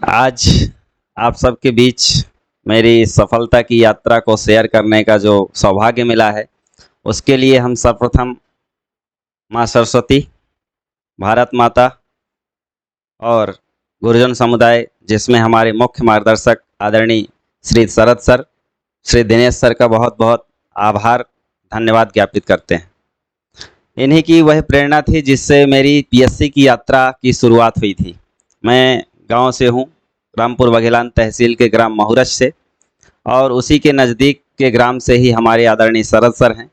आज आप सबके बीच मेरी सफलता की यात्रा को शेयर करने का जो सौभाग्य मिला है, उसके लिए हम सर्वप्रथम माँ सरस्वती, भारत माता और गुरुजन समुदाय, जिसमें हमारे मुख्य मार्गदर्शक आदरणीय श्री शरद सर, श्री दिनेश सर का बहुत बहुत आभार, धन्यवाद ज्ञापित करते हैं। इन्हीं की वह प्रेरणा थी जिससे मेरी पीएससी की यात्रा की शुरुआत हुई थी। मैं गांव से हूं, रामपुर बघेलान तहसील के ग्राम महुरच से, और उसी के नज़दीक के ग्राम से ही हमारे आदरणीय शरद सर हैं,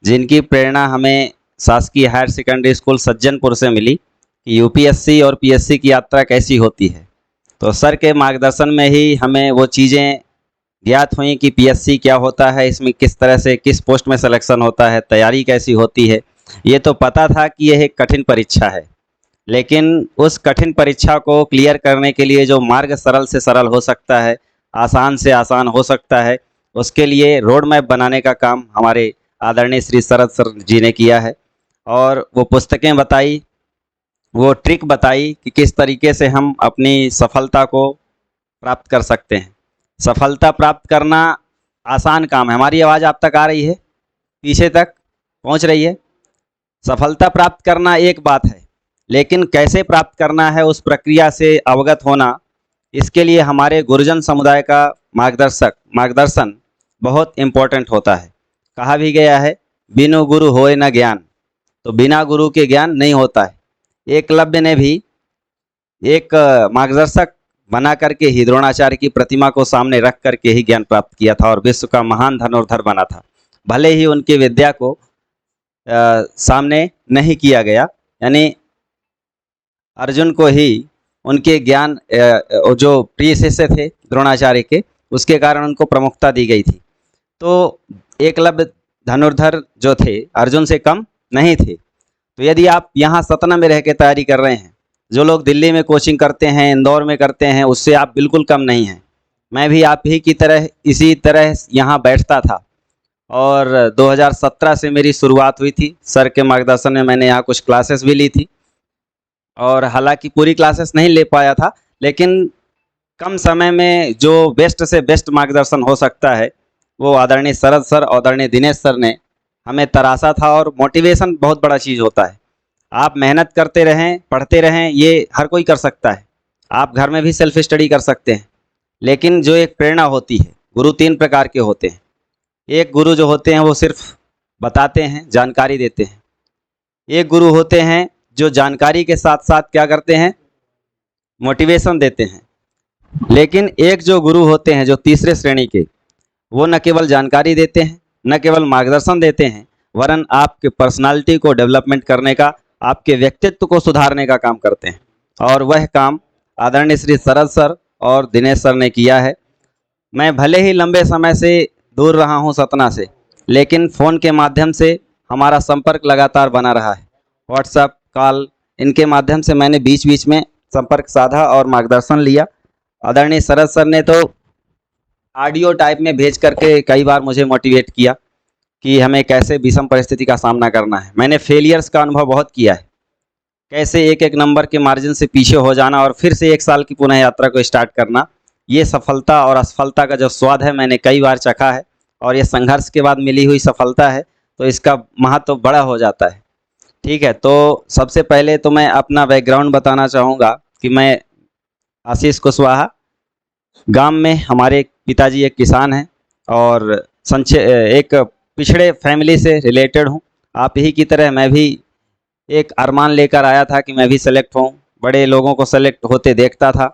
जिनकी प्रेरणा हमें शासकीय हायर सेकेंडरी स्कूल सज्जनपुर से मिली कि यूपीएससी और पीएससी की यात्रा कैसी होती है। तो सर के मार्गदर्शन में ही हमें वो चीज़ें ज्ञात हुई कि पीएससी क्या होता है, इसमें किस तरह से किस पोस्ट में सिलेक्शन होता है, तैयारी कैसी होती है। ये तो पता था कि यह एक कठिन परीक्षा है, लेकिन उस कठिन परीक्षा को क्लियर करने के लिए जो मार्ग सरल से सरल हो सकता है, आसान से आसान हो सकता है, उसके लिए रोड मैप बनाने का काम हमारे आदरणीय श्री शरद सर जी ने किया है। और वो पुस्तकें बताई, वो ट्रिक बताई कि किस तरीके से हम अपनी सफलता को प्राप्त कर सकते हैं। सफलता प्राप्त करना आसान काम है। हमारी आवाज़ आप तक आ रही है? पीछे तक पहुंच रही है? सफलता प्राप्त करना एक बात है, लेकिन कैसे प्राप्त करना है, उस प्रक्रिया से अवगत होना, इसके लिए हमारे गुरुजन समुदाय का मार्गदर्शन बहुत इम्पोर्टेंट होता है। कहा भी गया है, बिनु गुरु होए न ज्ञान। तो बिना गुरु के ज्ञान नहीं होता है। एकलव्य ने भी एक मार्गदर्शक बना करके ही द्रोणाचार्य की प्रतिमा को सामने रख करके ही ज्ञान प्राप्त किया था और विश्व का महान धनुर्धर बना था। भले ही उनकी विद्या को सामने नहीं किया गया, यानी अर्जुन को ही उनके ज्ञान जो प्रिय शिष्य थे द्रोणाचार्य के, उसके कारण उनको प्रमुखता दी गई थी। तो एकलव्य धनुर्धर जो थे अर्जुन से कम नहीं थे। तो यदि आप यहाँ सतना में रह के तैयारी कर रहे हैं, जो लोग दिल्ली में कोचिंग करते हैं, इंदौर में करते हैं, उससे आप बिल्कुल कम नहीं हैं। मैं भी आप ही की तरह इसी तरह यहाँ बैठता था और 2017 से मेरी शुरुआत हुई थी। सर के मार्गदर्शन में मैंने यहाँ कुछ क्लासेस भी ली थी, और हालांकि पूरी क्लासेस नहीं ले पाया था, लेकिन कम समय में जो बेस्ट से बेस्ट मार्गदर्शन हो सकता है, वो आदरणीय शरद सर और आदरणीय दिनेश सर ने हमें तराशा था। और मोटिवेशन बहुत बड़ा चीज़ होता है। आप मेहनत करते रहें, पढ़ते रहें, ये हर कोई कर सकता है। आप घर में भी सेल्फ स्टडी कर सकते हैं, लेकिन जो एक प्रेरणा होती है, गुरु तीन प्रकार के होते हैं। एक गुरु जो होते हैं वो सिर्फ बताते हैं, जानकारी देते हैं। एक गुरु होते हैं जो जानकारी के साथ साथ क्या करते हैं, मोटिवेशन देते हैं। लेकिन एक जो गुरु होते हैं जो तीसरे श्रेणी के, वो न केवल जानकारी देते हैं, न केवल मार्गदर्शन देते हैं, वरन आपके पर्सनालिटी को डेवलपमेंट करने का, आपके व्यक्तित्व को सुधारने का काम करते हैं। और वह काम आदरणीय श्री शरद सर और दिनेश सर ने किया है। मैं भले ही लंबे समय से दूर रहा हूं सतना से, लेकिन फ़ोन के माध्यम से हमारा संपर्क लगातार बना रहा है। व्हाट्सएप, कॉल, इनके माध्यम से मैंने बीच बीच में संपर्क साधा और मार्गदर्शन लिया। आदरणीय शरद सर ने तो ऑडियो टाइप में भेज करके कई बार मुझे मोटिवेट किया कि हमें कैसे विषम परिस्थिति का सामना करना है। मैंने फेलियर्स का अनुभव बहुत किया है, कैसे एक एक नंबर के मार्जिन से पीछे हो जाना और फिर से एक साल की पुनः यात्रा को स्टार्ट करना। ये सफलता और असफलता का जो स्वाद है मैंने कई बार चखा है, और ये संघर्ष के बाद मिली हुई सफलता है, तो इसका महत्व बड़ा हो जाता है। ठीक है, तो सबसे पहले तो मैं अपना बैकग्राउंड बताना चाहूँगा कि मैं आशीष कुशवाहा, गांव में हमारे पिताजी एक किसान हैं और एक पिछड़े फैमिली से रिलेटेड हूं। आप ही की तरह मैं भी एक अरमान लेकर आया था कि मैं भी सेलेक्ट हूं। बड़े लोगों को सेलेक्ट होते देखता था,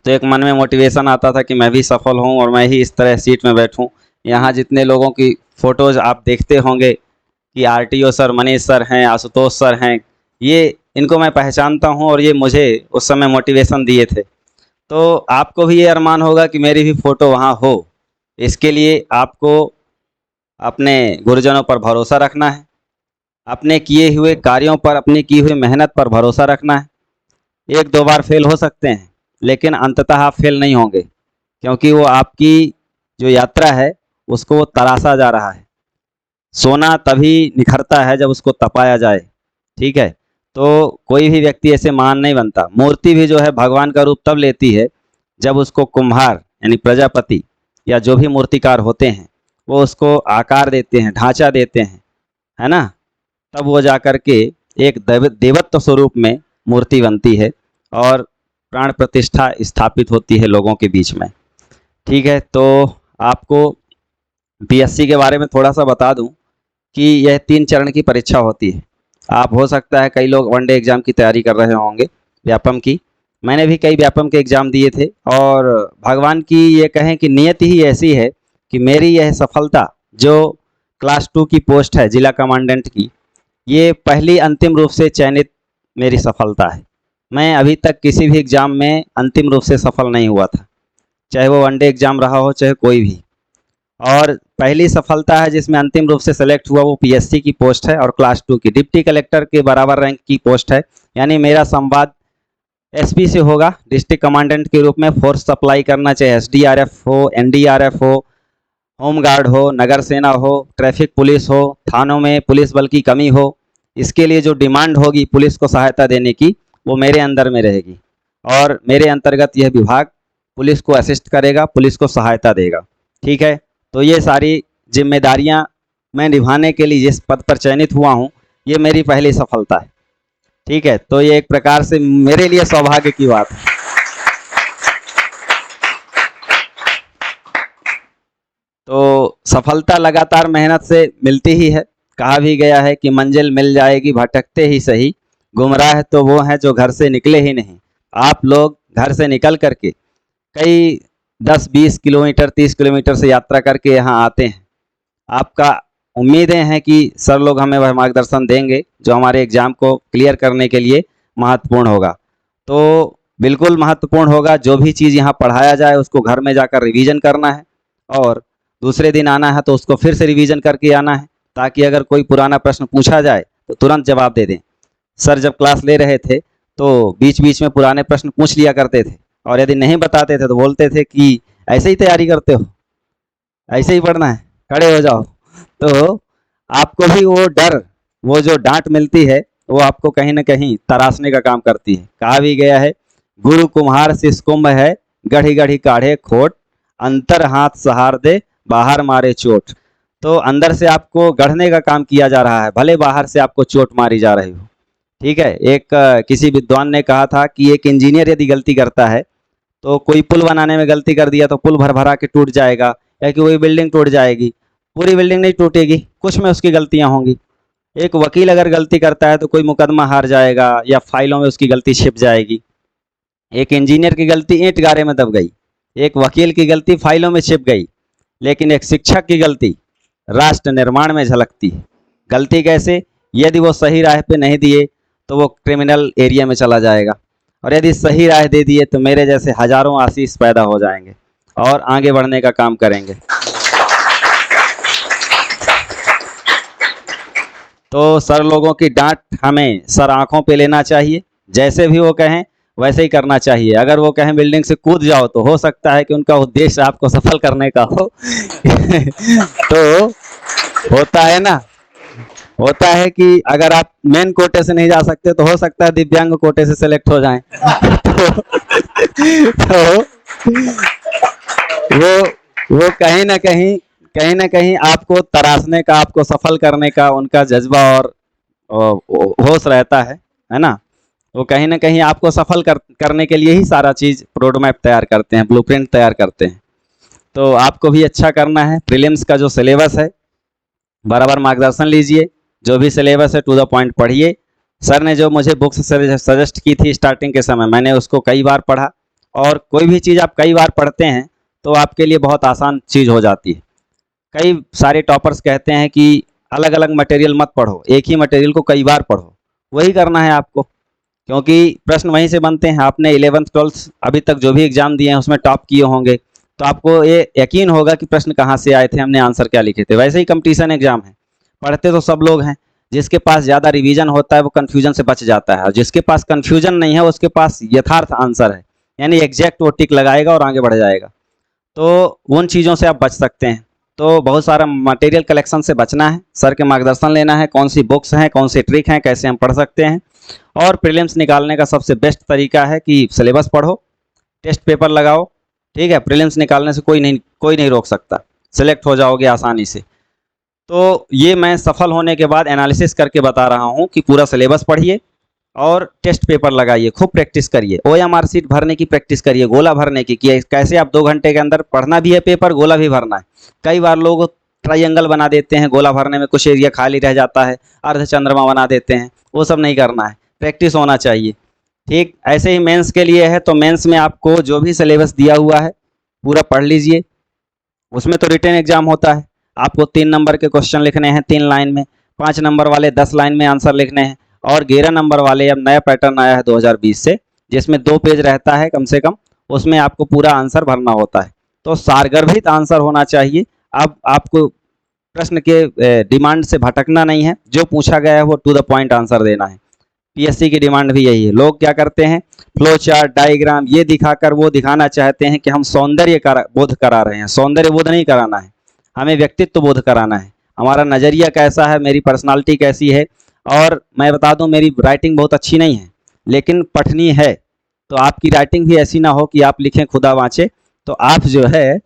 तो एक मन में मोटिवेशन आता था कि मैं भी सफल हूं और मैं ही इस तरह सीट में बैठूं। यहाँ जितने लोगों की फ़ोटोज़ आप देखते होंगे कि आरटीओ सर, मनीष सर हैं, आशुतोष सर हैं, ये इनको मैं पहचानता हूँ और ये मुझे उस समय मोटिवेशन दिए थे। तो आपको भी ये अरमान होगा कि मेरी भी फ़ोटो वहाँ हो। इसके लिए आपको अपने गुरुजनों पर भरोसा रखना है, अपने किए हुए कार्यों पर, अपनी की हुई मेहनत पर भरोसा रखना है। एक दो बार फेल हो सकते हैं, लेकिन अंततः आप फेल नहीं होंगे, क्योंकि वो आपकी जो यात्रा है उसको वो तराशा जा रहा है। सोना तभी निखरता है जब उसको तपाया जाए। ठीक है, तो कोई भी व्यक्ति ऐसे महान नहीं बनता। मूर्ति भी जो है भगवान का रूप तब लेती है जब उसको कुम्हार यानी प्रजापति या जो भी मूर्तिकार होते हैं वो उसको आकार देते हैं, ढांचा देते हैं, है ना, तब वो जा कर के एक देवत्व स्वरूप में मूर्ति बनती है और प्राण प्रतिष्ठा स्थापित होती है लोगों के बीच में। ठीक है, तो आपको पीएससी के बारे में थोड़ा सा बता दूं कि यह 3 चरण की परीक्षा होती है। आप हो सकता है कई लोग वनडे एग्ज़ाम की तैयारी कर रहे होंगे व्यापम की। मैंने भी कई व्यापम के एग्ज़ाम दिए थे और भगवान की ये कहें कि नियति ही ऐसी है कि मेरी यह सफलता जो क्लास 2 की पोस्ट है जिला कमांडेंट की, ये पहली अंतिम रूप से चयनित मेरी सफलता है। मैं अभी तक किसी भी एग्ज़ाम में अंतिम रूप से सफल नहीं हुआ था, चाहे वो वनडे एग्ज़ाम रहा हो चाहे कोई भी। और पहली सफलता है जिसमें अंतिम रूप से सेलेक्ट हुआ वो पीएससी की पोस्ट है और क्लास 2 की डिप्टी कलेक्टर के बराबर रैंक की पोस्ट है। यानी मेरा संवाद एसपी से होगा, डिस्ट्रिक्ट कमांडेंट के रूप में फोर्स सप्लाई करना, चाहे एसडीआरएफ हो, एनडीआरएफ हो, होमगार्ड हो, नगर सेना हो, ट्रैफिक पुलिस हो, थानों में पुलिस बल की कमी हो, इसके लिए जो डिमांड होगी पुलिस को सहायता देने की वो मेरे अंदर में रहेगी और मेरे अंतर्गत यह विभाग पुलिस को असिस्ट करेगा, पुलिस को सहायता देगा। ठीक है, तो ये सारी जिम्मेदारियां मैं निभाने के लिए जिस पद पर चयनित हुआ हूँ ये मेरी पहली सफलता है। ठीक है, तो ये एक प्रकार से मेरे लिए सौभाग्य की बात है। तो सफलता लगातार मेहनत से मिलती ही है। कहा भी गया है कि मंजिल मिल जाएगी भटकते ही सही, गुमराह तो वो हैं जो घर से निकले ही नहीं। आप लोग घर से निकल करके कई 10-20 किलोमीटर 30 किलोमीटर से यात्रा करके यहाँ आते हैं। आपका उम्मीदें हैं कि सर लोग हमें वह मार्गदर्शन देंगे जो हमारे एग्ज़ाम को क्लियर करने के लिए महत्वपूर्ण होगा। तो बिल्कुल महत्वपूर्ण होगा, जो भी चीज़ यहाँ पढ़ाया जाए उसको घर में जाकर रिवीजन करना है और दूसरे दिन आना है तो उसको फिर से रिवीजन करके आना है, ताकि अगर कोई पुराना प्रश्न पूछा जाए तो तुरंत जवाब दे दें। सर जब क्लास ले रहे थे तो बीच बीच में पुराने प्रश्न पूछ लिया करते थे और यदि नहीं बताते थे तो बोलते थे कि ऐसे ही तैयारी करते हो, ऐसे ही पढ़ना है, खड़े हो जाओ। तो आपको भी वो डर, वो जो डांट मिलती है वो आपको कहीं ना कहीं तराशने का काम करती है। कहा भी गया है गुरु कुम्हार शिष्य कुंभ है, गढ़ी गढ़ी काढ़े खोट, अंतर हाथ सहार दे बाहर मारे चोट। तो अंदर से आपको गढ़ने का काम किया जा रहा है, भले बाहर से आपको चोट मारी जा रही हो। ठीक है, एक किसी विद्वान ने कहा था कि एक इंजीनियर यदि गलती करता है तो कोई पुल बनाने में गलती कर दिया तो पुल भर भरा के टूट जाएगा या कि वही बिल्डिंग टूट जाएगी, पूरी बिल्डिंग नहीं टूटेगी, कुछ में उसकी गलतियां होंगी। एक वकील अगर गलती करता है तो कोई मुकदमा हार जाएगा या फाइलों में उसकी गलती छिप जाएगी। एक इंजीनियर की गलती ईंट गारे में दब गई, एक वकील की गलती फाइलों में छिप गई, लेकिन एक शिक्षक की गलती राष्ट्र निर्माण में झलकती है। गलती कैसे? यदि वो सही राह पे नहीं दिए तो वो क्रिमिनल एरिया में चला जाएगा और यदि सही राह दे दिए तो मेरे जैसे हजारों आशीष पैदा हो जाएंगे और आगे बढ़ने का काम करेंगे। तो सर लोगों की डांट हमें सर आंखों पे लेना चाहिए, जैसे भी वो कहें वैसे ही करना चाहिए। अगर वो कहें बिल्डिंग से कूद जाओ तो हो सकता है कि उनका उद्देश्य आपको सफल करने का हो। तो होता है ना, होता है कि अगर आप मेन कोटे से नहीं जा सकते तो हो सकता है दिव्यांग कोटे से सिलेक्ट हो जाएं। तो वो कहीं ना कहीं आपको तराशने का, आपको सफल करने का उनका जज्बा और होश रहता है ना। वो कहीं ना कहीं आपको सफल करने के लिए ही सारा चीज़ रोड मैप तैयार करते हैं, ब्लूप्रिंट तैयार करते हैं। तो आपको भी अच्छा करना है। प्रीलिम्स का जो सिलेबस है बराबर मार्गदर्शन लीजिए, जो भी सिलेबस है टू द पॉइंट पढ़िए। सर ने जो मुझे बुक्स सजेस्ट की थी स्टार्टिंग के समय, मैंने उसको कई बार पढ़ा और कोई भी चीज़ आप कई बार पढ़ते हैं तो आपके लिए बहुत आसान चीज़ हो जाती है। कई सारे टॉपर्स कहते हैं कि अलग अलग मटेरियल मत पढ़ो, एक ही मटेरियल को कई बार पढ़ो। वही करना है आपको, क्योंकि प्रश्न वहीं से बनते हैं। आपने 11th 12th अभी तक जो भी एग्ज़ाम दिए हैं उसमें टॉप किए होंगे तो आपको ये यकीन होगा कि प्रश्न कहाँ से आए थे, हमने आंसर क्या लिखे थे। वैसे ही कंपटीशन एग्जाम है, पढ़ते तो सब लोग हैं, जिसके पास ज़्यादा रिवीजन होता है वो कन्फ्यूजन से बच जाता है और जिसके पास कन्फ्यूजन नहीं है उसके पास यथार्थ आंसर है, यानी एग्जैक्ट वो टिक लगाएगा और आगे बढ़ जाएगा। तो उन चीज़ों से आप बच सकते हैं। तो बहुत सारा मटेरियल कलेक्शन से बचना है, सर के मार्गदर्शन लेना है, कौन सी बुक्स हैं, कौन सी ट्रिक हैं, कैसे हम पढ़ सकते हैं। और प्रीलिम्स निकालने का सबसे बेस्ट तरीका है कि सिलेबस पढ़ो, टेस्ट पेपर लगाओ, ठीक है। प्रीलिम्स निकालने से कोई नहीं रोक सकता, सिलेक्ट हो जाओगे आसानी से। तो ये मैं सफल होने के बाद एनालिसिस करके बता रहा हूँ कि पूरा सिलेबस पढ़िए और टेस्ट पेपर लगाइए, खूब प्रैक्टिस करिए, OMR शीट भरने की प्रैक्टिस करिए, गोला भरने की, कि कैसे आप 2 घंटे के अंदर पढ़ना भी है पेपर, गोला भी भरना है। कई बार लोग ट्रायंगल बना देते हैं, गोला भरने में कुछ एरिया खाली रह जाता है, अर्धचंद्रमा बना देते हैं, वो सब नहीं करना है, प्रैक्टिस होना चाहिए, ठीक। ऐसे ही मेंस के लिए है, तो मेंस में आपको जो भी सिलेबस दिया हुआ है पूरा पढ़ लीजिए। उसमें तो रिटन एग्जाम होता है, आपको 3 नंबर के क्वेश्चन लिखने हैं 3 लाइन में, 5 नंबर वाले 10 लाइन में आंसर लिखने हैं, और 11 नंबर वाले अब नया पैटर्न आया है 2020 से, जिसमें 2 पेज रहता है कम से कम, उसमें आपको पूरा आंसर भरना होता है। तो सारगर्भित आंसर होना चाहिए। अब आपको प्रश्न के डिमांड से भटकना नहीं है, जो पूछा गया है वो टू द पॉइंट आंसर देना है। पीएससी की डिमांड भी यही है। लोग क्या करते हैं, फ्लो चार्ट, डायग्राम ये दिखाकर वो दिखाना चाहते हैं कि हम सौंदर्य बोध करा रहे हैं। सौंदर्य बोध नहीं कराना है, हमें व्यक्तित्व बोध कराना है, हमारा नज़रिया कैसा है, मेरी पर्सनालिटी कैसी है। और मैं बता दूं, मेरी राइटिंग बहुत अच्छी नहीं है, लेकिन पठनीय है, तो आपकी राइटिंग भी ऐसी ना हो कि आप लिखें खुदा वाँचे। तो आप जो है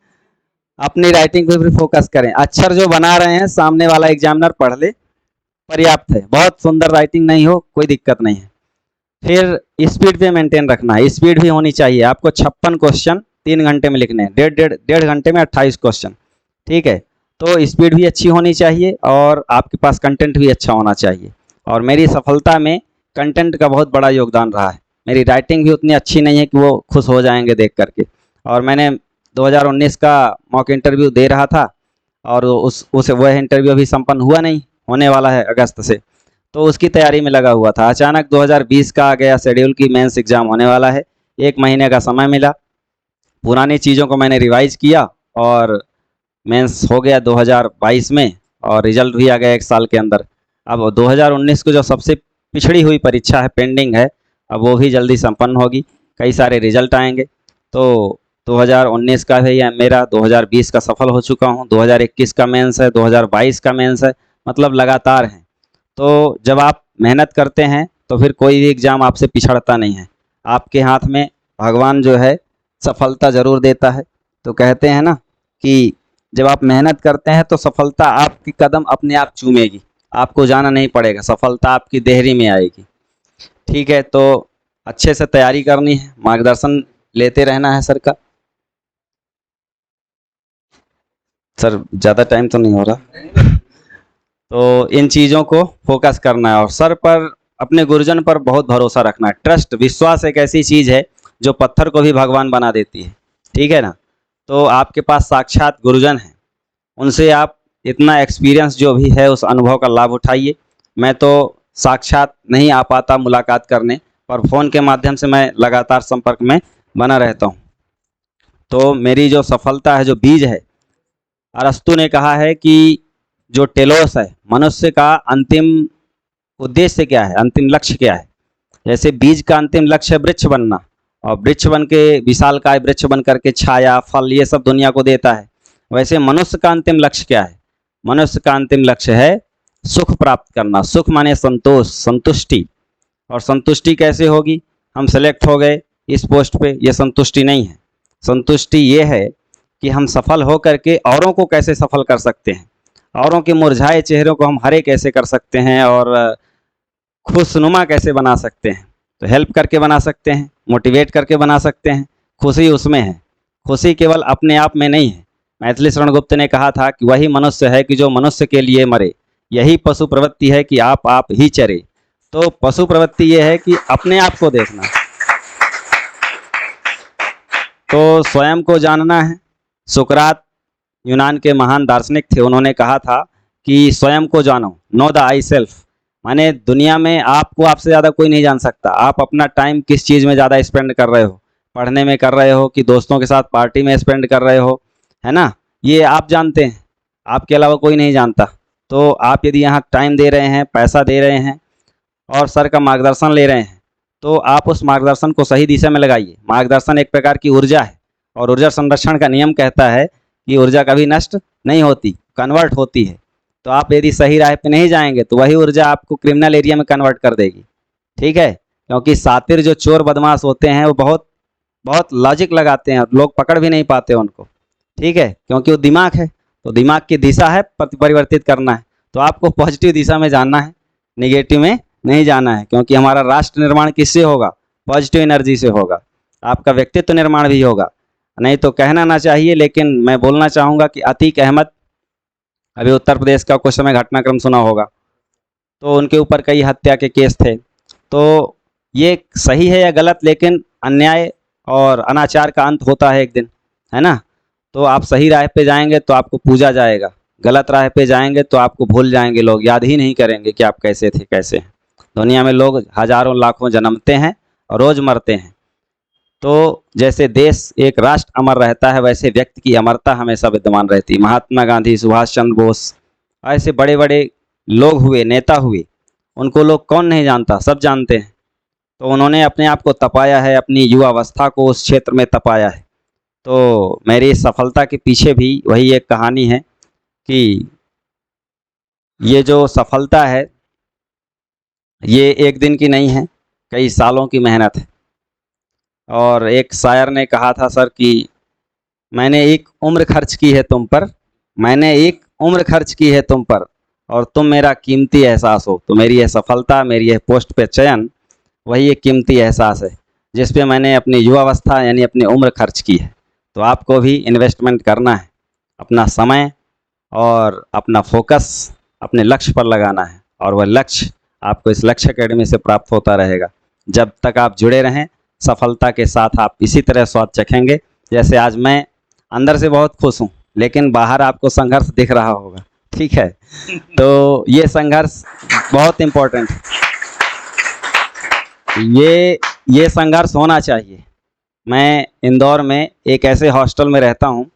अपनी राइटिंग पे भी फोकस करें। अक्षर जो बना रहे हैं सामने वाला एग्जामिनर पढ़ ले, पर्याप्त है। बहुत सुंदर राइटिंग नहीं हो कोई दिक्कत नहीं है। फिर स्पीड पे मेंटेन रखना है, स्पीड भी होनी चाहिए। आपको 56 क्वेश्चन 3 घंटे में लिखने हैं, डेढ़ घंटे में 28 क्वेश्चन, ठीक है। तो स्पीड भी अच्छी होनी चाहिए और आपके पास कंटेंट भी अच्छा होना चाहिए। और मेरी सफलता में कंटेंट का बहुत बड़ा योगदान रहा है। मेरी राइटिंग भी उतनी अच्छी नहीं है कि वो खुश हो जाएंगे देख करके। और मैंने 2019 का मॉक इंटरव्यू दे रहा था, और वह इंटरव्यू अभी संपन्न हुआ नहीं, होने वाला है अगस्त से, तो उसकी तैयारी में लगा हुआ था। अचानक 2020 का आ गया शेड्यूल की मेंस एग्ज़ाम होने वाला है, 1 महीने का समय मिला, पुरानी चीज़ों को मैंने रिवाइज किया और मेंस हो गया 2022 में, और रिजल्ट भी आ गया 1 साल के अंदर। अब 2019 को जो सबसे पिछड़ी हुई परीक्षा है, पेंडिंग है, अब वो भी जल्दी संपन्न होगी, कई सारे रिजल्ट आएंगे। तो 2019 का है या मेरा 2020 का सफल हो चुका हूँ, 2021 का मेंस है, 2022 का मेंस है, मतलब लगातार हैं। तो जब आप मेहनत करते हैं तो फिर कोई भी एग्ज़ाम आपसे पिछड़ता नहीं है। आपके हाथ में भगवान जो है सफलता ज़रूर देता है। तो कहते हैं ना कि जब आप मेहनत करते हैं तो सफलता आपकी कदम अपने आप चूमेगी, आपको जाना नहीं पड़ेगा, सफलता आपकी देहरी में आएगी, ठीक है। तो अच्छे से तैयारी करनी है, मार्गदर्शन लेते रहना है सर का। सर ज़्यादा टाइम तो नहीं हो रहा। तो इन चीज़ों को फोकस करना है और सर पर, अपने गुरुजन पर बहुत भरोसा रखना है। ट्रस्ट, विश्वास एक ऐसी चीज़ है जो पत्थर को भी भगवान बना देती है, ठीक है ना। तो आपके पास साक्षात गुरुजन हैं, उनसे आप इतना एक्सपीरियंस जो भी है उस अनुभव का लाभ उठाइए। मैं तो साक्षात नहीं आ पाता मुलाकात करने, पर फ़ोन के माध्यम से मैं लगातार संपर्क में बना रहता हूँ। तो मेरी जो सफलता है, जो बीज है, अरस्तु ने कहा है कि जो टेलोस है, मनुष्य का अंतिम उद्देश्य क्या है, अंतिम लक्ष्य क्या है। जैसे बीज का अंतिम लक्ष्य है वृक्ष बनना, और वृक्ष बन के विशालकाय वृक्ष बन करके छाया, फल ये सब दुनिया को देता है। वैसे मनुष्य का अंतिम लक्ष्य क्या है? मनुष्य का अंतिम लक्ष्य है सुख प्राप्त करना। सुख माने संतोष, संतुष्टि। और संतुष्टि कैसे होगी? हम सेलेक्ट हो गए इस पोस्ट पे, ये संतुष्टि नहीं है। संतुष्टि ये है कि हम सफल हो करके औरों को कैसे सफल कर सकते हैं, औरों के मुरझाए चेहरों को हम हरे कैसे कर सकते हैं, और खुशनुमा कैसे बना सकते हैं। तो हेल्प करके बना सकते हैं, मोटिवेट करके बना सकते हैं। खुशी उसमें है, खुशी केवल अपने आप में नहीं है। मैथिली शरण गुप्त ने कहा था कि वही मनुष्य है कि जो मनुष्य के लिए मरे, यही पशु प्रवृत्ति है कि आप ही चरे। तो पशु प्रवृत्ति ये है कि अपने आप को देखना, तो स्वयं को जानना है। सुकरात यूनान के महान दार्शनिक थे, उन्होंने कहा था कि स्वयं को जानो, नो द आई सेल्फ। माने दुनिया में आपको आपसे ज़्यादा कोई नहीं जान सकता। आप अपना टाइम किस चीज़ में ज़्यादा स्पेंड कर रहे हो, पढ़ने में कर रहे हो कि दोस्तों के साथ पार्टी में स्पेंड कर रहे हो, है ना, ये आप जानते हैं, आपके अलावा कोई नहीं जानता। तो आप यदि यहाँ टाइम दे रहे हैं, पैसा दे रहे हैं और सर का मार्गदर्शन ले रहे हैं, तो आप उस मार्गदर्शन को सही दिशा में लगाइए। मार्गदर्शन एक प्रकार की ऊर्जा है, और ऊर्जा संरक्षण का नियम कहता है कि ऊर्जा कभी नष्ट नहीं होती, कन्वर्ट होती है। तो आप यदि सही राह पे नहीं जाएंगे तो वही ऊर्जा आपको क्रिमिनल एरिया में कन्वर्ट कर देगी। ठीक है, क्योंकि सातिर जो चोर बदमाश होते हैं वो बहुत बहुत लॉजिक लगाते हैं और लोग पकड़ भी नहीं पाते उनको। ठीक है, क्योंकि वो दिमाग है, तो दिमाग की दिशा है परिवर्तित करना है। तो आपको पॉजिटिव दिशा में जाना है, निगेटिव में नहीं जाना है, क्योंकि हमारा राष्ट्र निर्माण किससे होगा? पॉजिटिव एनर्जी से होगा। आपका व्यक्तित्व निर्माण भी होगा। नहीं तो कहना ना चाहिए, लेकिन मैं बोलना चाहूँगा कि अतीक अहमद, अभी उत्तर प्रदेश का कुछ समय घटनाक्रम सुना होगा, तो उनके ऊपर कई हत्या के केस थे। तो ये सही है या गलत, लेकिन अन्याय और अनाचार का अंत होता है एक दिन, है ना? तो आप सही राह पे जाएंगे तो आपको पूजा जाएगा, गलत राह पे जाएंगे तो आपको भूल जाएंगे लोग, याद ही नहीं करेंगे कि आप कैसे थे कैसे हैं। दुनिया में लोग हजारों लाखों जन्मते हैं और रोज़ मरते हैं। तो जैसे देश एक राष्ट्र अमर रहता है, वैसे व्यक्ति की अमरता हमेशा विद्यमान रहती है। महात्मा गांधी, सुभाष चंद्र बोस, ऐसे बड़े बड़े लोग हुए, नेता हुए, उनको लोग कौन नहीं जानता, सब जानते हैं। तो उन्होंने अपने आप को तपाया है, अपनी युवावस्था को उस क्षेत्र में तपाया है। तो मेरी सफलता के पीछे भी वही एक कहानी है कि ये जो सफलता है ये एक दिन की नहीं है, कई सालों की मेहनत है। और एक शायर ने कहा था सर कि मैंने एक उम्र खर्च की है तुम पर, मैंने एक उम्र खर्च की है तुम पर, और तुम मेरा कीमती एहसास हो। तो मेरी यह सफलता, मेरी यह पोस्ट पे चयन, वही एक कीमती एहसास है जिस पे मैंने अपनी युवावस्था यानी अपनी उम्र खर्च की है। तो आपको भी इन्वेस्टमेंट करना है, अपना समय और अपना फोकस अपने लक्ष्य पर लगाना है, और वह लक्ष्य आपको इस लक्ष्य अकेडमी से प्राप्त होता रहेगा। जब तक आप जुड़े रहें, सफलता के साथ आप इसी तरह स्वाद चखेंगे। जैसे आज मैं अंदर से बहुत खुश हूँ, लेकिन बाहर आपको संघर्ष दिख रहा होगा। ठीक है, तो ये संघर्ष बहुत इम्पोर्टेंट है, ये संघर्ष होना चाहिए। मैं इंदौर में एक ऐसे हॉस्टल में रहता हूँ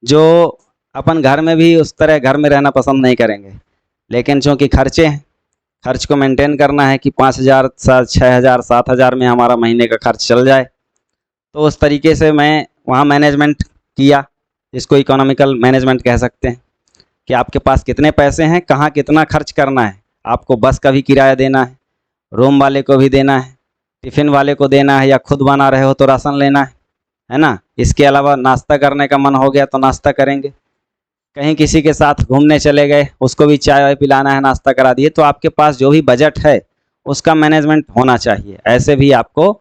जो अपन घर में भी उस तरह घर में रहना पसंद नहीं करेंगे, लेकिन चूँकि खर्चे हैं, खर्च को मेंटेन करना है कि 5,000 6,000 7,000 में हमारा महीने का खर्च चल जाए। तो उस तरीके से मैं वहाँ मैनेजमेंट किया, इसको इकोनॉमिकल मैनेजमेंट कह सकते हैं, कि आपके पास कितने पैसे हैं, कहाँ कितना खर्च करना है। आपको बस का भी किराया देना है, रूम वाले को भी देना है, टिफ़िन वाले को देना है, या खुद बना रहे हो तो राशन लेना है ना? इसके अलावा नाश्ता करने का मन हो गया तो नाश्ता करेंगे, कहीं किसी के साथ घूमने चले गए, उसको भी चाय वाय पिलाना है, नाश्ता करा दिए। तो आपके पास जो भी बजट है उसका मैनेजमेंट होना चाहिए। ऐसे भी आपको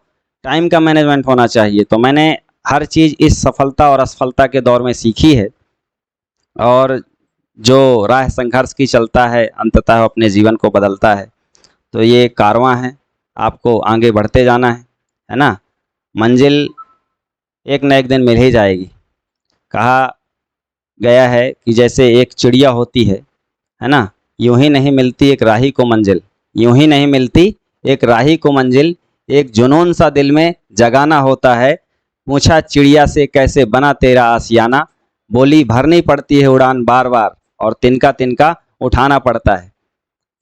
टाइम का मैनेजमेंट होना चाहिए। तो मैंने हर चीज़ इस सफलता और असफलता के दौर में सीखी है, और जो राह संघर्ष की चलता है अंततः अपने जीवन को बदलता है। तो ये कारवां है, आपको आगे बढ़ते जाना है ना? मंजिल एक न एक दिन मिल ही जाएगी। कहा गया है कि जैसे एक चिड़िया होती है ना? यूं ही नहीं मिलती एक राही को मंजिल, यूं ही नहीं मिलती एक राही को मंजिल, एक जुनून सा दिल में जगाना होता है। पूछा चिड़िया से कैसे बना तेरा आशियाना, बोली भरनी पड़ती है उड़ान बार बार, और तिनका तिनका उठाना पड़ता है।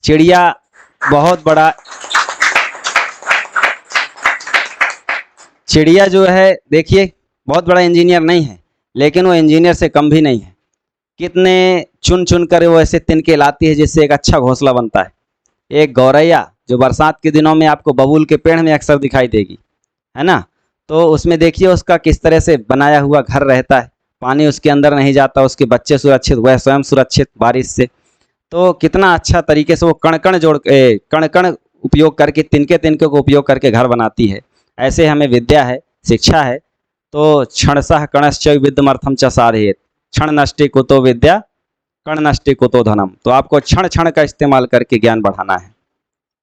चिड़िया बहुत बड़ा, चिड़िया जो है देखिए बहुत बड़ा इंजीनियर नहीं है, लेकिन वो इंजीनियर से कम भी नहीं है। कितने चुन चुन कर वो ऐसे तिनके लाती है जिससे एक अच्छा घोंसला बनता है। एक गौरैया जो बरसात के दिनों में आपको बबूल के पेड़ में अक्सर दिखाई देगी, है ना? तो उसमें देखिए उसका किस तरह से बनाया हुआ घर रहता है, पानी उसके अंदर नहीं जाता, उसके बच्चे सुरक्षित, वह स्वयं सुरक्षित बारिश से। तो कितना अच्छा तरीके से वो कण कण जोड़ कण कण उपयोग करके, तिनके तिनके को उपयोग करके घर बनाती है। ऐसे हमें विद्या है, शिक्षा है। तो क्षणशः कणश्च विद्यमर्थम च साधयेत्, क्षण नष्टि कुतो विद्या, कण नष्टि कुतो धनम। तो आपको क्षण क्षण का इस्तेमाल करके ज्ञान बढ़ाना है,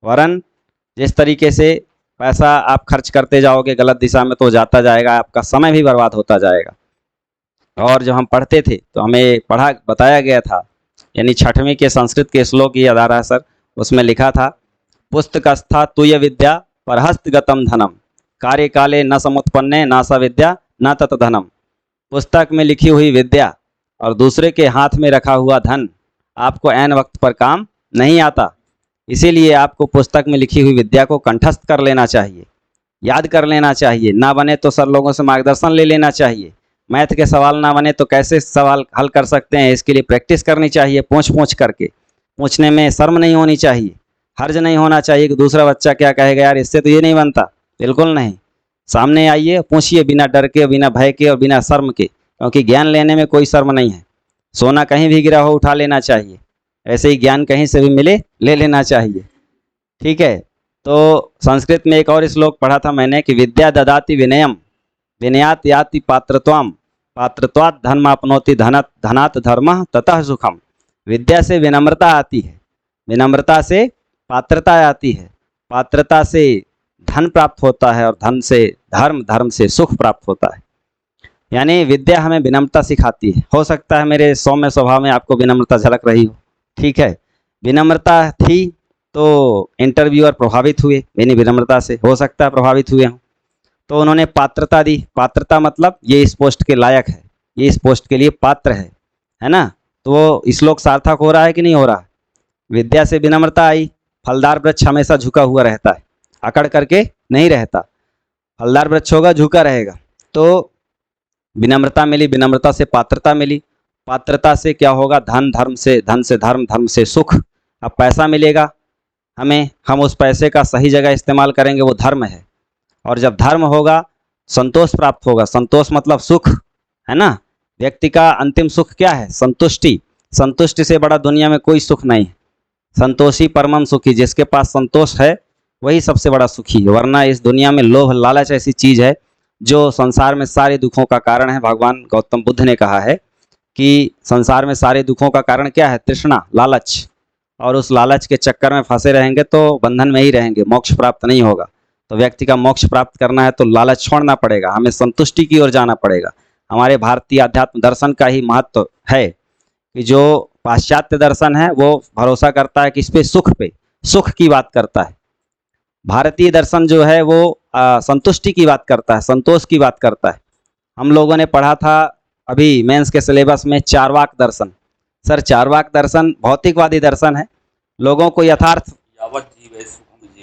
वरन जिस तरीके से पैसा आप खर्च करते जाओगे गलत दिशा में तो जाता जाएगा, आपका समय भी बर्बाद होता जाएगा। और जब हम पढ़ते थे तो हमें बताया गया था, यानी 6वीं के संस्कृत के श्लोक की याद आ रहा है सर, उसमें लिखा था पुस्तकस्था तुय विद्या परहस्तगतम धनम, कार्य काले न समुत्पन्ने नासा विद्या न तत धनम। पुस्तक में लिखी हुई विद्या और दूसरे के हाथ में रखा हुआ धन आपको ऐन वक्त पर काम नहीं आता। इसीलिए आपको पुस्तक में लिखी हुई विद्या को कंठस्थ कर लेना चाहिए, याद कर लेना चाहिए, ना बने तो सर लोगों से मार्गदर्शन ले लेना चाहिए। मैथ के सवाल ना बने तो कैसे सवाल हल कर सकते हैं, इसके लिए प्रैक्टिस करनी चाहिए, पूछ पूछ करके। पूछने में शर्म नहीं होनी चाहिए, हर्ज नहीं होना चाहिए कि दूसरा बच्चा क्या कहेगा, यार इससे तो ये नहीं बनता। बिल्कुल नहीं, सामने आइए, पूछिए बिना डर के, बिना भय के और बिना शर्म के, क्योंकि ज्ञान लेने में कोई शर्म नहीं है। सोना कहीं भी गिरा हो उठा लेना चाहिए, ऐसे ही ज्ञान कहीं से भी मिले ले लेना चाहिए। ठीक है। तो संस्कृत में एक और श्लोक पढ़ा था मैंने कि विद्या ददाति विनयम विनयात याति पात्रत्वम पात्रत्वात् धर्म अपनोति धनात् धर्म ततः सुखम। विद्या से विनम्रता आती है, विनम्रता से पात्रता आती है, पात्रता से धन प्राप्त होता है और धन से धर्म, धर्म से सुख प्राप्त होता है। यानी विद्या हमें विनम्रता सिखाती है। हो सकता है मेरे सौम्य स्वभाव में आपको विनम्रता झलक रही हो, ठीक है। विनम्रता थी तो इंटरव्यूअर प्रभावित हुए मेरी विनम्रता से, हो सकता है प्रभावित हुए हों, तो उन्होंने पात्रता दी। पात्रता मतलब ये इस पोस्ट के लायक है, ये इस पोस्ट के लिए पात्र है ना। तो वो श्लोक सार्थक हो रहा है कि नहीं हो रहा। विद्या से विनम्रता आई। फलदार वृक्ष हमेशा झुका हुआ रहता है, अकड़ करके नहीं रहता। फलदार वृक्ष होगा, झुका रहेगा। तो विनम्रता मिली, विनम्रता से पात्रता मिली, पात्रता से क्या होगा, धन, धर्म से धन से धर्म, धर्म से सुख। अब पैसा मिलेगा हमें, हम उस पैसे का सही जगह इस्तेमाल करेंगे, वो धर्म है। और जब धर्म होगा संतोष प्राप्त होगा। संतोष मतलब सुख, है ना। व्यक्ति का अंतिम सुख क्या है, संतुष्टि। संतुष्टि से बड़ा दुनिया में कोई सुख नहीं है। संतोषी परमम सुखी, जिसके पास संतोष है वही सबसे बड़ा सुखी है। वरना इस दुनिया में लोभ लालच ऐसी चीज़ है जो संसार में सारे दुखों का कारण है। भगवान गौतम बुद्ध ने कहा है कि संसार में सारे दुखों का कारण क्या है, तृष्णा, लालच। और उस लालच के चक्कर में फंसे रहेंगे तो बंधन में ही रहेंगे, मोक्ष प्राप्त नहीं होगा। तो व्यक्ति का मोक्ष प्राप्त करना है तो लालच छोड़ना पड़ेगा, हमें संतुष्टि की ओर जाना पड़ेगा। हमारे भारतीय अध्यात्म दर्शन का ही महत्व है कि जो पाश्चात्य दर्शन है वो भरोसा करता है कि इस पे, सुख की बात करता है। भारतीय दर्शन जो है वो संतुष्टि की बात करता है, संतोष की बात करता है। हम लोगों ने पढ़ा था अभी मेंस के सिलेबस में चारवाक दर्शन। सर चारवाक दर्शन भौतिकवादी दर्शन है, लोगों को यथार्थ,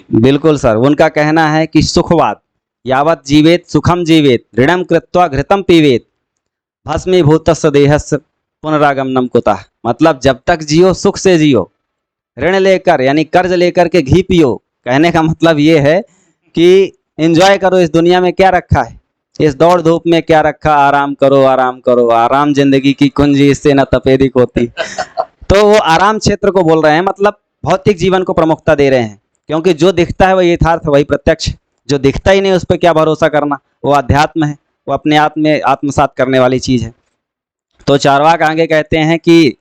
बिल्कुल सर, उनका कहना है कि सुखवाद, यावत जीवेत सुखम जीवेत ऋणम कृत्वा घृतम पीवेत भस्मीभूतस्य देहस्य पुनरागमनम कुतः। मतलब जब तक जियो सुख से जियो, ऋण लेकर यानी कर्ज लेकर के घी पियो। कहने का मतलब ये है कि एंजॉय करो, इस दुनिया में क्या रखा है, इस दौड़ धूप में क्या रखा, आराम करो, आराम करो, आराम जिंदगी की कुंजी, इससे न तपेदिक होती। तो वो आराम क्षेत्र को बोल रहे हैं, मतलब भौतिक जीवन को प्रमुखता दे रहे हैं, क्योंकि जो दिखता है वही यथार्थ, वही प्रत्यक्ष। जो दिखता ही नहीं उस पर क्या भरोसा करना, वो अध्यात्म है, वो अपने आप में आत्मसात करने वाली चीज़ है। तो चारवाक आगे कहते हैं कि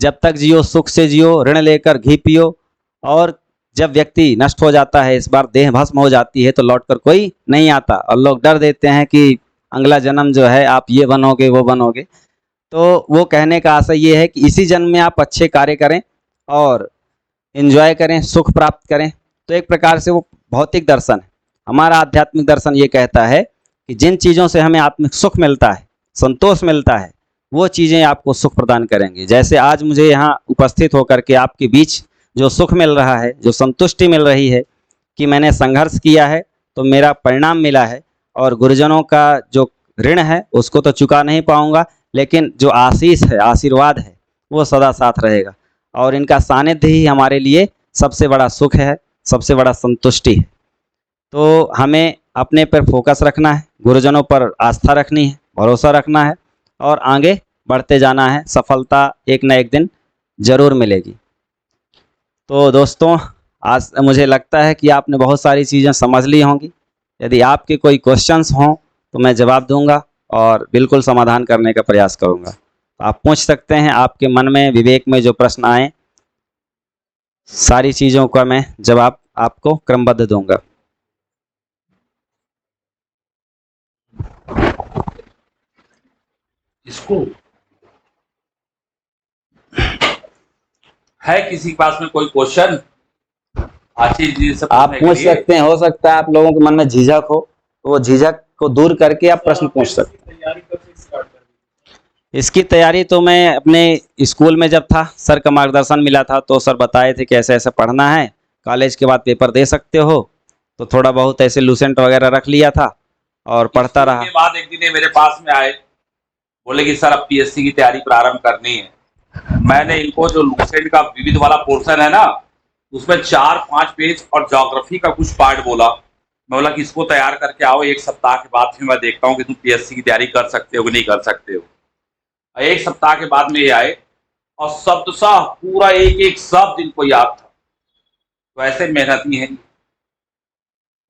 जब तक जियो सुख से जियो, ऋण लेकर घी पियो, और जब व्यक्ति नष्ट हो जाता है, इस बार देह भस्म हो जाती है, तो लौटकर कोई नहीं आता। और लोग डर देते हैं कि अगला जन्म जो है आप ये बनोगे वो बनोगे। तो वो कहने का आशय ये है कि इसी जन्म में आप अच्छे कार्य करें और एंजॉय करें, सुख प्राप्त करें। तो एक प्रकार से वो भौतिक दर्शन है। हमारा आध्यात्मिक दर्शन ये कहता है कि जिन चीज़ों से हमें आत्मिक सुख मिलता है, संतोष मिलता है, वो चीज़ें आपको सुख प्रदान करेंगी। जैसे आज मुझे यहाँ उपस्थित होकर के आपके बीच जो सुख मिल रहा है, जो संतुष्टि मिल रही है कि मैंने संघर्ष किया है तो मेरा परिणाम मिला है, और गुरुजनों का जो ऋण है उसको तो चुका नहीं पाऊंगा, लेकिन जो आशीष है, आशीर्वाद है, वो सदा साथ रहेगा। और इनका सानिध्य ही हमारे लिए सबसे बड़ा सुख है, सबसे बड़ा संतुष्टि है। तो हमें अपने पर फोकस रखना है, गुरुजनों पर आस्था रखनी है, भरोसा रखना है और आगे बढ़ते जाना है। सफलता एक न एक दिन जरूर मिलेगी। तो दोस्तों, आज मुझे लगता है कि आपने बहुत सारी चीज़ें समझ ली होंगी। यदि आपके कोई क्वेश्चंस हों तो मैं जवाब दूंगा और बिल्कुल समाधान करने का प्रयास करूंगा। तो आप पूछ सकते हैं, आपके मन में, विवेक में जो प्रश्न आए, सारी चीज़ों का मैं जवाब आपको क्रमबद्ध दूंगा। इसको है किसी के पास में कोई क्वेश्चन? आशीष जी से आप पूछ सकते हैं। हो सकता है आप लोगों के मन में झिझक हो, तो वो झिझक को दूर करके आप प्रश्न पूछ सकते हैं। इसकी तैयारी तो मैं अपने स्कूल में जब था, सर का मार्गदर्शन मिला था, तो सर बताए थे कि ऐसे ऐसे पढ़ना है, कॉलेज के बाद पेपर दे सकते हो। तो थोड़ा बहुत ऐसे लूसेंट वगैरह रख लिया था और पढ़ता रहा। के बाद एक दिन ये मेरे पास में आए बोले कि सर अब पीएससी की तैयारी प्रारंभ करनी है। मैंने इनको जो लूसेंट का विविध वाला पोर्शन है ना, उसमें 4-5 पेज और ज्योग्राफी का कुछ पार्ट बोला। मैं बोला कि इसको तैयार करके आओ, 1 सप्ताह के बाद फिर मैं देखता हूँ कि तुम पीएससी की तैयारी कर सकते हो कि नहीं कर सकते हो। 1 सप्ताह के बाद में ये आए और शब्दशः पूरा एक-एक शब्द इनको याद था। तो ऐसे मेहनती हैं।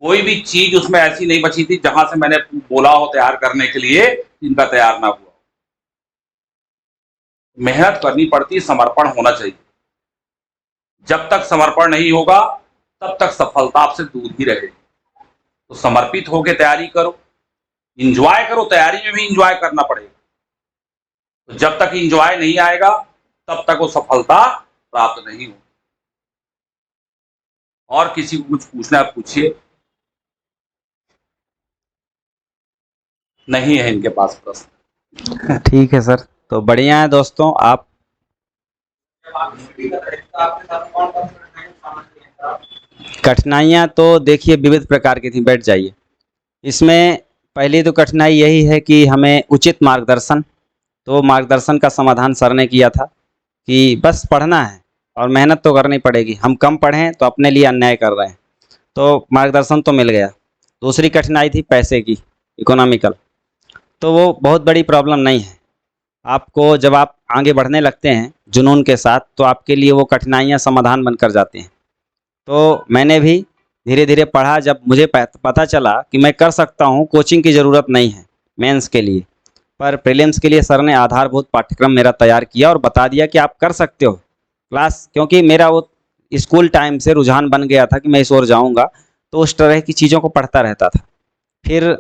कोई भी चीज उसमें ऐसी नहीं बची थी जहां से मैंने बोला हो तैयार करने के लिए, इनका तैयार ना हुआ। मेहनत करनी पड़ती, समर्पण होना चाहिए। जब तक समर्पण नहीं होगा तब तक सफलता आपसे दूर ही रहेगी। तो समर्पित होकर तैयारी करो, इंजॉय करो, तैयारी में भी इंजॉय करना पड़ेगा। तो जब तक इंजॉय नहीं आएगा तब तक वो सफलता प्राप्त नहीं हो। और किसी को कुछ पूछना है पूछिए। नहीं है इनके पास प्रश्न। ठीक है सर, तो बढ़िया है दोस्तों। आप कठिनाइयाँ तो देखिए विविध प्रकार की थी, बैठ जाइए। इसमें पहली तो कठिनाई यही है कि हमें उचित मार्गदर्शन, तो मार्गदर्शन का समाधान सर ने किया था कि बस पढ़ना है और मेहनत तो करनी पड़ेगी, हम कम पढ़ें तो अपने लिए अन्याय कर रहे हैं। तो मार्गदर्शन तो मिल गया। दूसरी कठिनाई थी पैसे की, इकोनॉमिकल। तो वो बहुत बड़ी प्रॉब्लम नहीं है। आपको जब आप आगे बढ़ने लगते हैं जुनून के साथ, तो आपके लिए वो कठिनाइयाँ समाधान बनकर जाती हैं। तो मैंने भी धीरे धीरे पढ़ा। जब मुझे पता चला कि मैं कर सकता हूँ, कोचिंग की ज़रूरत नहीं है मेंस के लिए, पर प्रीलिम्स के लिए सर ने आधारभूत पाठ्यक्रम मेरा तैयार किया और बता दिया कि आप कर सकते हो क्लास। क्योंकि मेरा वो स्कूल टाइम से रुझान बन गया था कि मैं इस ओर जाऊँगा, तो उस तरह की चीज़ों को पढ़ता रहता था। फिर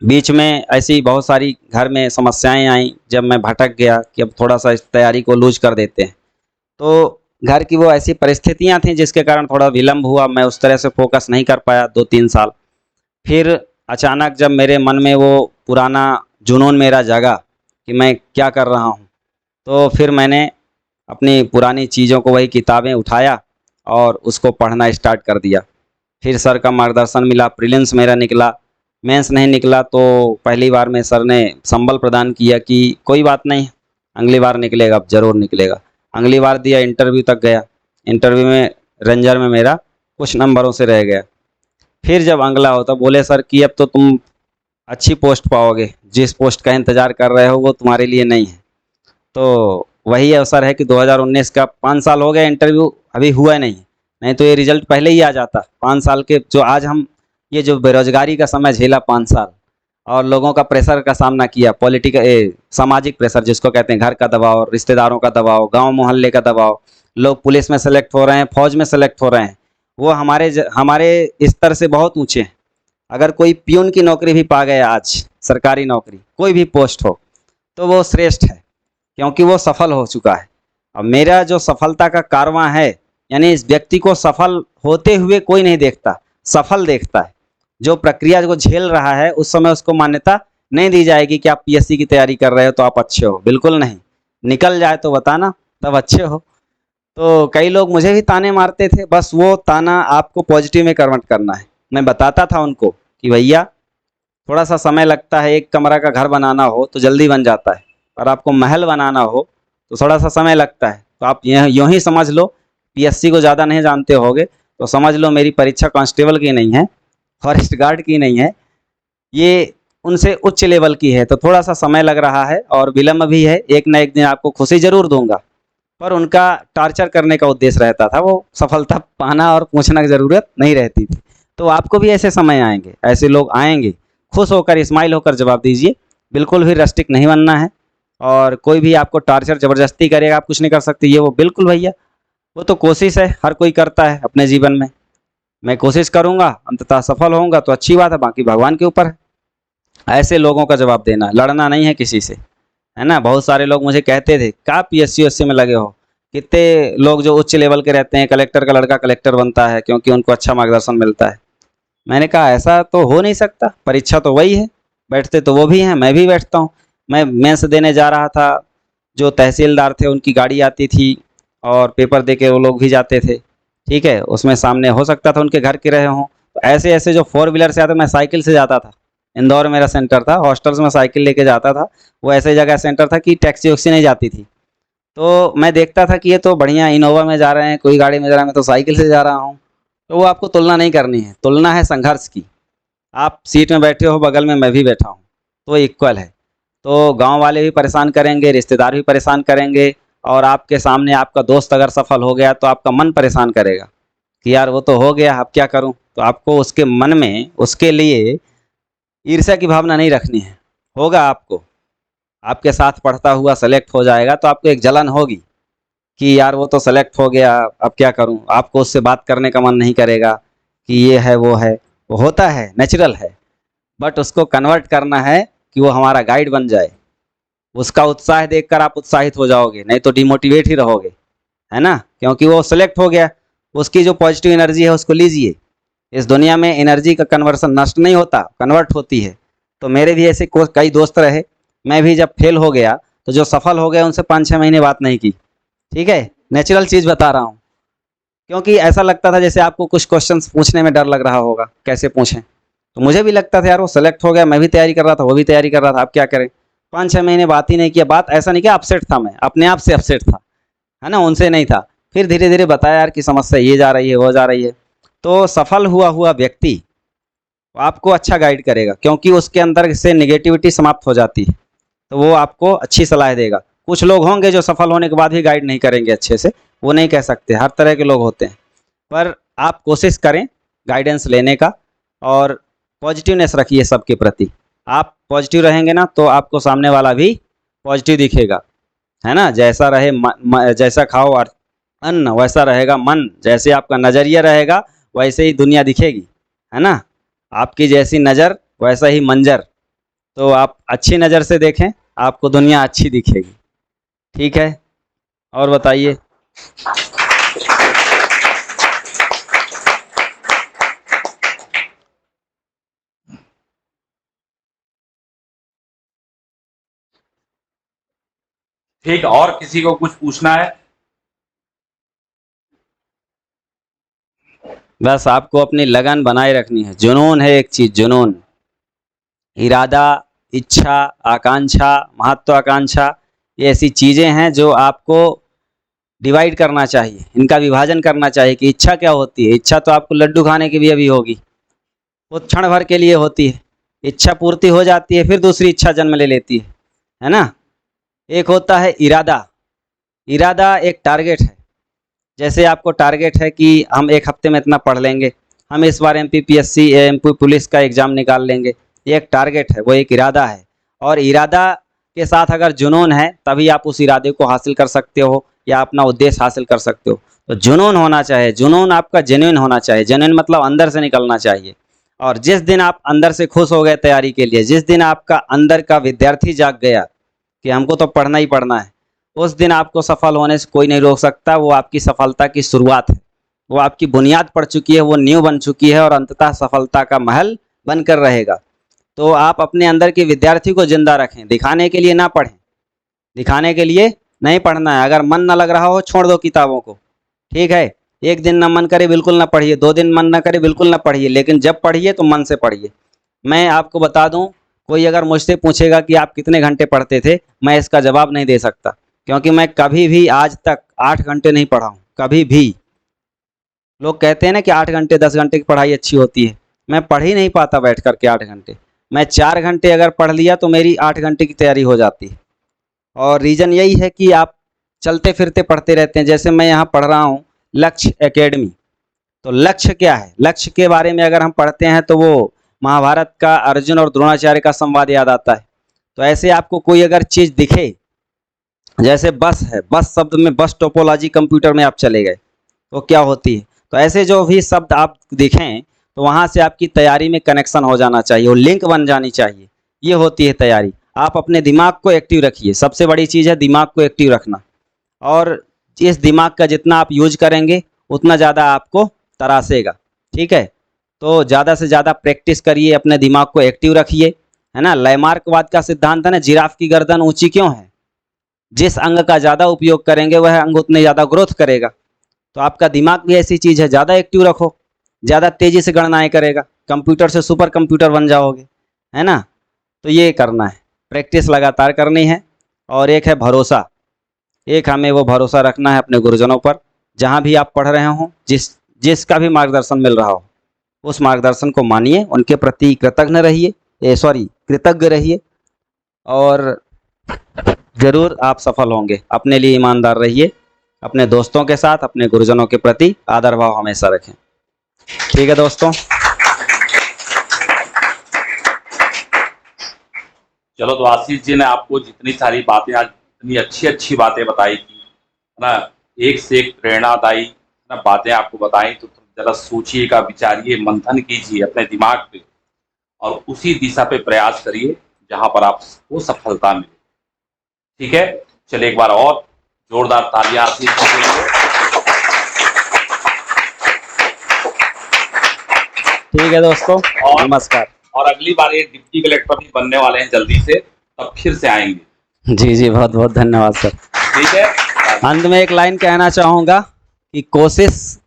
बीच में ऐसी बहुत सारी घर में समस्याएं आई, जब मैं भटक गया कि अब थोड़ा सा इस तैयारी को लूज कर देते हैं। तो घर की वो ऐसी परिस्थितियां थीं जिसके कारण थोड़ा विलम्ब हुआ, मैं उस तरह से फोकस नहीं कर पाया 2-3 साल। फिर अचानक जब मेरे मन में वो पुराना जुनून मेरा जगा कि मैं क्या कर रहा हूँ, तो फिर मैंने अपनी पुरानी चीज़ों को, वही किताबें उठाया और उसको पढ़ना स्टार्ट कर दिया। फिर सर का मार्गदर्शन मिला, प्रीलिम्स मेरा निकला। मेंस नहीं निकला तो पहली बार में सर ने संबल प्रदान किया कि कोई बात नहीं, अगली बार निकलेगा, अब ज़रूर निकलेगा। अगली बार दिया, इंटरव्यू तक गया। इंटरव्यू में रेंजर में मेरा कुछ नंबरों से रह गया। फिर जब अगला होता, बोले सर कि अब तो तुम अच्छी पोस्ट पाओगे, जिस पोस्ट का इंतज़ार कर रहे हो वो तुम्हारे लिए नहीं है। तो वही अवसर है कि 2019 का 5 साल हो गया, इंटरव्यू अभी हुआ नहीं। नहीं तो ये रिजल्ट पहले ही आ जाता। 5 साल के जो आज हम ये जो बेरोजगारी का समय झेला 5 साल, और लोगों का प्रेशर का सामना किया, पॉलिटिकल सामाजिक प्रेशर जिसको कहते हैं, घर का दबाव, रिश्तेदारों का दबाव, गांव मोहल्ले का दबाव, लोग पुलिस में सेलेक्ट हो रहे हैं, फौज में सेलेक्ट हो रहे हैं, वो हमारे स्तर से बहुत ऊंचे हैं। अगर कोई प्यून की नौकरी भी पा गया आज, सरकारी नौकरी कोई भी पोस्ट हो, तो वो श्रेष्ठ है, क्योंकि वो सफल हो चुका है। अब मेरा जो सफलता का कारवां है, यानी इस व्यक्ति को सफल होते हुए कोई नहीं देखता, सफल देखता है। जो प्रक्रिया को झेल रहा है, उस समय उसको मान्यता नहीं दी जाएगी कि आप पीएससी की तैयारी कर रहे हो तो आप अच्छे हो, बिल्कुल नहीं। निकल जाए तो बताना, तब अच्छे हो। तो कई लोग मुझे भी ताने मारते थे, बस वो ताना आपको पॉजिटिव में कन्वर्ट करना है। मैं बताता था उनको कि भैया थोड़ा सा समय लगता है, एक कमरा का घर बनाना हो तो जल्दी बन जाता है, और आपको महल बनाना हो तो थोड़ा सा समय लगता है। तो आप यूँ ही समझ लो, पीएससी को ज़्यादा नहीं जानते होगे तो समझ लो मेरी परीक्षा कांस्टेबल की नहीं है, फॉरेस्ट गार्ड की नहीं है, ये उनसे उच्च लेवल की है। तो थोड़ा सा समय लग रहा है और विलम्ब भी है। एक ना एक दिन आपको खुशी ज़रूर दूंगा, पर उनका टॉर्चर करने का उद्देश्य रहता था, वो सफलता पाना और पूछना की ज़रूरत नहीं रहती थी। तो आपको भी ऐसे समय आएंगे, ऐसे लोग आएंगे, खुश होकर स्माइल होकर जवाब दीजिए। बिल्कुल भी रस्टिक नहीं बनना है। और कोई भी आपको टॉर्चर ज़बरदस्ती करेगा, आप कुछ नहीं कर सकते, ये वो बिल्कुल भैया, वो तो कोशिश है, हर कोई करता है अपने जीवन में। मैं कोशिश करूंगा, अंततः सफल होऊंगा तो अच्छी बात है, बाकी भगवान के ऊपर है। ऐसे लोगों का जवाब देना है, लड़ना नहीं है किसी से, है ना। बहुत सारे लोग मुझे कहते थे, क्या पीएससी वेस्सी में लगे हो। कितने लोग जो उच्च लेवल के रहते हैं, कलेक्टर का लड़का कलेक्टर बनता है क्योंकि उनको अच्छा मार्गदर्शन मिलता है। मैंने कहा ऐसा तो हो नहीं सकता, परीक्षा तो वही है, बैठते तो वो भी हैं, मैं भी बैठता हूँ। मैं मेंस देने जा रहा था, जो तहसीलदार थे उनकी गाड़ी आती थी और पेपर दे के वो लोग भी जाते थे, ठीक है। उसमें सामने हो सकता था उनके घर के रहे हों, तो ऐसे ऐसे जो 4 व्हीलर से आते, मैं साइकिल से जाता था इंदौर मेरा सेंटर था, हॉस्टल से मैं साइकिल लेके जाता था। वो ऐसे जगह सेंटर था कि टैक्सी वैक्सी नहीं जाती थी। तो मैं देखता था कि ये तो बढ़िया इनोवा में जा रहे हैं, कोई गाड़ी में जा रहा है, मैं तो साइकिल से जा रहा हूँ। तो वो आपको तुलना नहीं करनी है, तुलना है संघर्ष की। आप सीट में बैठे हो, बगल में मैं भी बैठा हूँ, तो इक्वल है। तो गांव वाले भी परेशान करेंगे, रिश्तेदार भी परेशान करेंगे, और आपके सामने आपका दोस्त अगर सफल हो गया तो आपका मन परेशान करेगा कि यार वो तो हो गया, अब क्या करूं। तो आपको उसके मन में उसके लिए ईर्ष्या की भावना नहीं रखनी है। होगा आपको, आपके साथ पढ़ता हुआ सेलेक्ट हो जाएगा तो आपको एक जलन होगी कि यार वो तो सेलेक्ट हो गया, अब क्या करूं। आपको उससे बात करने का मन नहीं करेगा कि ये है वो है, वो होता है, नेचुरल है। बट उसको कन्वर्ट करना है कि वो हमारा गाइड बन जाए। उसका उत्साह देखकर आप उत्साहित हो जाओगे, नहीं तो डिमोटिवेट ही रहोगे, है ना, क्योंकि वो सेलेक्ट हो गया। उसकी जो पॉजिटिव एनर्जी है उसको लीजिए। इस दुनिया में एनर्जी का कन्वर्सन नष्ट नहीं होता, कन्वर्ट होती है। तो मेरे भी ऐसे कई दोस्त रहे। मैं भी जब फेल हो गया तो जो सफल हो गए उनसे 5-6 महीने बात नहीं की। ठीक है, नेचुरल चीज़ बता रहा हूँ। क्योंकि ऐसा लगता था जैसे आपको कुछ क्वेश्चंस पूछने में डर लग रहा होगा, कैसे पूछें। तो मुझे भी लगता था यार वो सेलेक्ट हो गया, मैं भी तैयारी कर रहा था, वो भी तैयारी कर रहा था, अब क्या करें। 5-6 महीने बात ही नहीं किया। बात ऐसा नहीं किया, अपसेट था मैं, अपने आप से अपसेट था, है ना, उनसे नहीं था। फिर धीरे धीरे बताया यार कि समस्या ये जा रही है, वो जा रही है। तो सफल हुआ हुआ व्यक्ति आपको अच्छा गाइड करेगा, क्योंकि उसके अंदर से नेगेटिविटी समाप्त हो जाती है। तो वो आपको अच्छी सलाह देगा। कुछ लोग होंगे जो सफल होने के बाद भी गाइड नहीं करेंगे अच्छे से, वो नहीं कह सकते, हर तरह के लोग होते हैं। पर आप कोशिश करें गाइडेंस लेने का, और पॉजिटिवनेस रखिए सबके प्रति। आप पॉजिटिव रहेंगे ना तो आपको सामने वाला भी पॉजिटिव दिखेगा, है ना। जैसा रहे जैसा खाओ और अन्न वैसा रहेगा मन। जैसे आपका नज़रिया रहेगा वैसे ही दुनिया दिखेगी, है ना। आपकी जैसी नज़र वैसा ही मंजर। तो आप अच्छी नज़र से देखें, आपको दुनिया अच्छी दिखेगी। ठीक है, और बताइए। ठीक, और किसी को कुछ पूछना है? बस आपको अपनी लगन बनाए रखनी है। जुनून है एक चीज़, जुनून, इरादा, इच्छा, आकांक्षा, महत्वाकांक्षा, ये ऐसी चीज़ें हैं जो आपको डिवाइड करना चाहिए, इनका विभाजन करना चाहिए कि इच्छा क्या होती है। इच्छा तो आपको लड्डू खाने की भी अभी होगी, वो क्षण भर के लिए होती है। इच्छा पूर्ति हो जाती है, फिर दूसरी इच्छा जन्म ले लेती है ना। एक होता है इरादा। इरादा एक टारगेट है। जैसे आपको टारगेट है कि हम एक हफ्ते में इतना पढ़ लेंगे, हम इस बार MPPSC MP पुलिस का एग्ज़ाम निकाल लेंगे। ये एक टारगेट है, वो एक इरादा है। और इरादा के साथ अगर जुनून है तभी आप उस इरादे को हासिल कर सकते हो या अपना उद्देश्य हासिल कर सकते हो। तो जुनून होना चाहिए, जुनून आपका जेन्युइन होना चाहिए। जेन्युइन मतलब अंदर से निकलना चाहिए। और जिस दिन आप अंदर से खुश हो गए तैयारी के लिए, जिस दिन आपका अंदर का विद्यार्थी जाग गया कि हमको तो पढ़ना ही पढ़ना है, उस दिन आपको सफल होने से कोई नहीं रोक सकता। वो आपकी सफलता की शुरुआत है, वो आपकी बुनियाद पड़ चुकी है, वो नींव बन चुकी है, और अंततः सफलता का महल बनकर रहेगा। तो आप अपने अंदर के विद्यार्थी को जिंदा रखें, दिखाने के लिए ना पढ़ें, दिखाने के लिए नहीं पढ़ना है। अगर मन ना लग रहा हो छोड़ दो किताबों को, ठीक है। एक दिन ना मन करे बिल्कुल ना पढ़िए, 2 दिन मन ना करे बिल्कुल ना पढ़िए, लेकिन जब पढ़िए तो मन से पढ़िए। मैं आपको बता दूं, कोई अगर मुझसे पूछेगा कि आप कितने घंटे पढ़ते थे, मैं इसका जवाब नहीं दे सकता, क्योंकि मैं कभी भी आज तक 8 घंटे नहीं पढ़ा हूँ, कभी भी। लोग कहते हैं ना कि 8 घंटे 10 घंटे की पढ़ाई अच्छी होती है, मैं पढ़ ही नहीं पाता बैठ करके 8 घंटे। मैं 4 घंटे अगर पढ़ लिया तो मेरी 8 घंटे की तैयारी हो जाती है। और रीज़न यही है कि आप चलते फिरते पढ़ते रहते हैं। जैसे मैं यहाँ पढ़ रहा हूँ लक्ष्य एकेडमी, तो लक्ष्य क्या है, लक्ष्य के बारे में अगर हम पढ़ते हैं तो वो महाभारत का अर्जुन और द्रोणाचार्य का संवाद याद आता है। तो ऐसे आपको कोई अगर चीज़ दिखे, जैसे बस है, बस शब्द में बस टोपोलॉजी कंप्यूटर में आप चले गए तो क्या होती है। तो ऐसे जो भी शब्द आप दिखें तो वहाँ से आपकी तैयारी में कनेक्शन हो जाना चाहिए, वो लिंक बन जानी चाहिए। ये होती है तैयारी। आप अपने दिमाग को एक्टिव रखिए, सबसे बड़ी चीज़ है दिमाग को एक्टिव रखना। और इस दिमाग का जितना आप यूज करेंगे उतना ज़्यादा आपको तरासेगा, ठीक है। तो ज़्यादा से ज़्यादा प्रैक्टिस करिए, अपने दिमाग को एक्टिव रखिए, है ना। लैमार्कवाद का सिद्धांत है ना, जिराफ की गर्दन ऊंची क्यों है। जिस अंग का ज़्यादा उपयोग करेंगे वह अंग उतने ज़्यादा ग्रोथ करेगा। तो आपका दिमाग भी ऐसी चीज़ है, ज़्यादा एक्टिव रखो, ज़्यादा तेज़ी से गणनाएँ करेगा, कंप्यूटर से सुपर कंप्यूटर बन जाओगे, है ना। तो ये करना है, प्रैक्टिस लगातार करनी है। और एक है भरोसा, एक हमें वो भरोसा रखना है अपने गुरुजनों पर। जहाँ भी आप पढ़ रहे हों, जिसका भी मार्गदर्शन मिल रहा हो, उस मार्गदर्शन को मानिए, उनके प्रति कृतज्ञ रहिए, कृतज्ञ रहिए, और ज़रूर आप सफल होंगे। अपने लिए ईमानदार रहिए, अपने दोस्तों के साथ अपने गुरुजनों के प्रति आदर भाव हमेशा रखें। ठीक है दोस्तों, चलो, तो आशीष जी ने आपको जितनी सारी बातें आज, इतनी अच्छी अच्छी बातें बताई थी, है ना, एक से एक प्रेरणादायी ना बातें आपको बताई, तो जरा सोचिएगा, विचारिए, मंथन कीजिए अपने दिमाग पे, और उसी दिशा पे प्रयास करिए जहां पर आपको सफलता मिले। ठीक है, चलिए एक बार और जोरदार तालियां आशीष जी के लिए। ठीक है दोस्तों, नमस्कार। और अगली बार ये डिप्टी कलेक्टर भी बनने वाले हैं जल्दी से, तब फिर से आएंगे। जी जी, बहुत बहुत धन्यवाद सर। ठीक है, अंत में एक लाइन कहना चाहूँगा कि कोशिश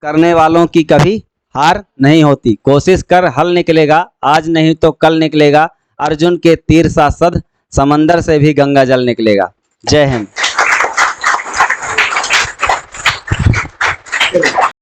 करने वालों की कभी हार नहीं होती। कोशिश कर, हल निकलेगा, आज नहीं तो कल निकलेगा। अर्जुन के तीर सा सद, समंदर से भी गंगा जल निकलेगा। जय हिंद।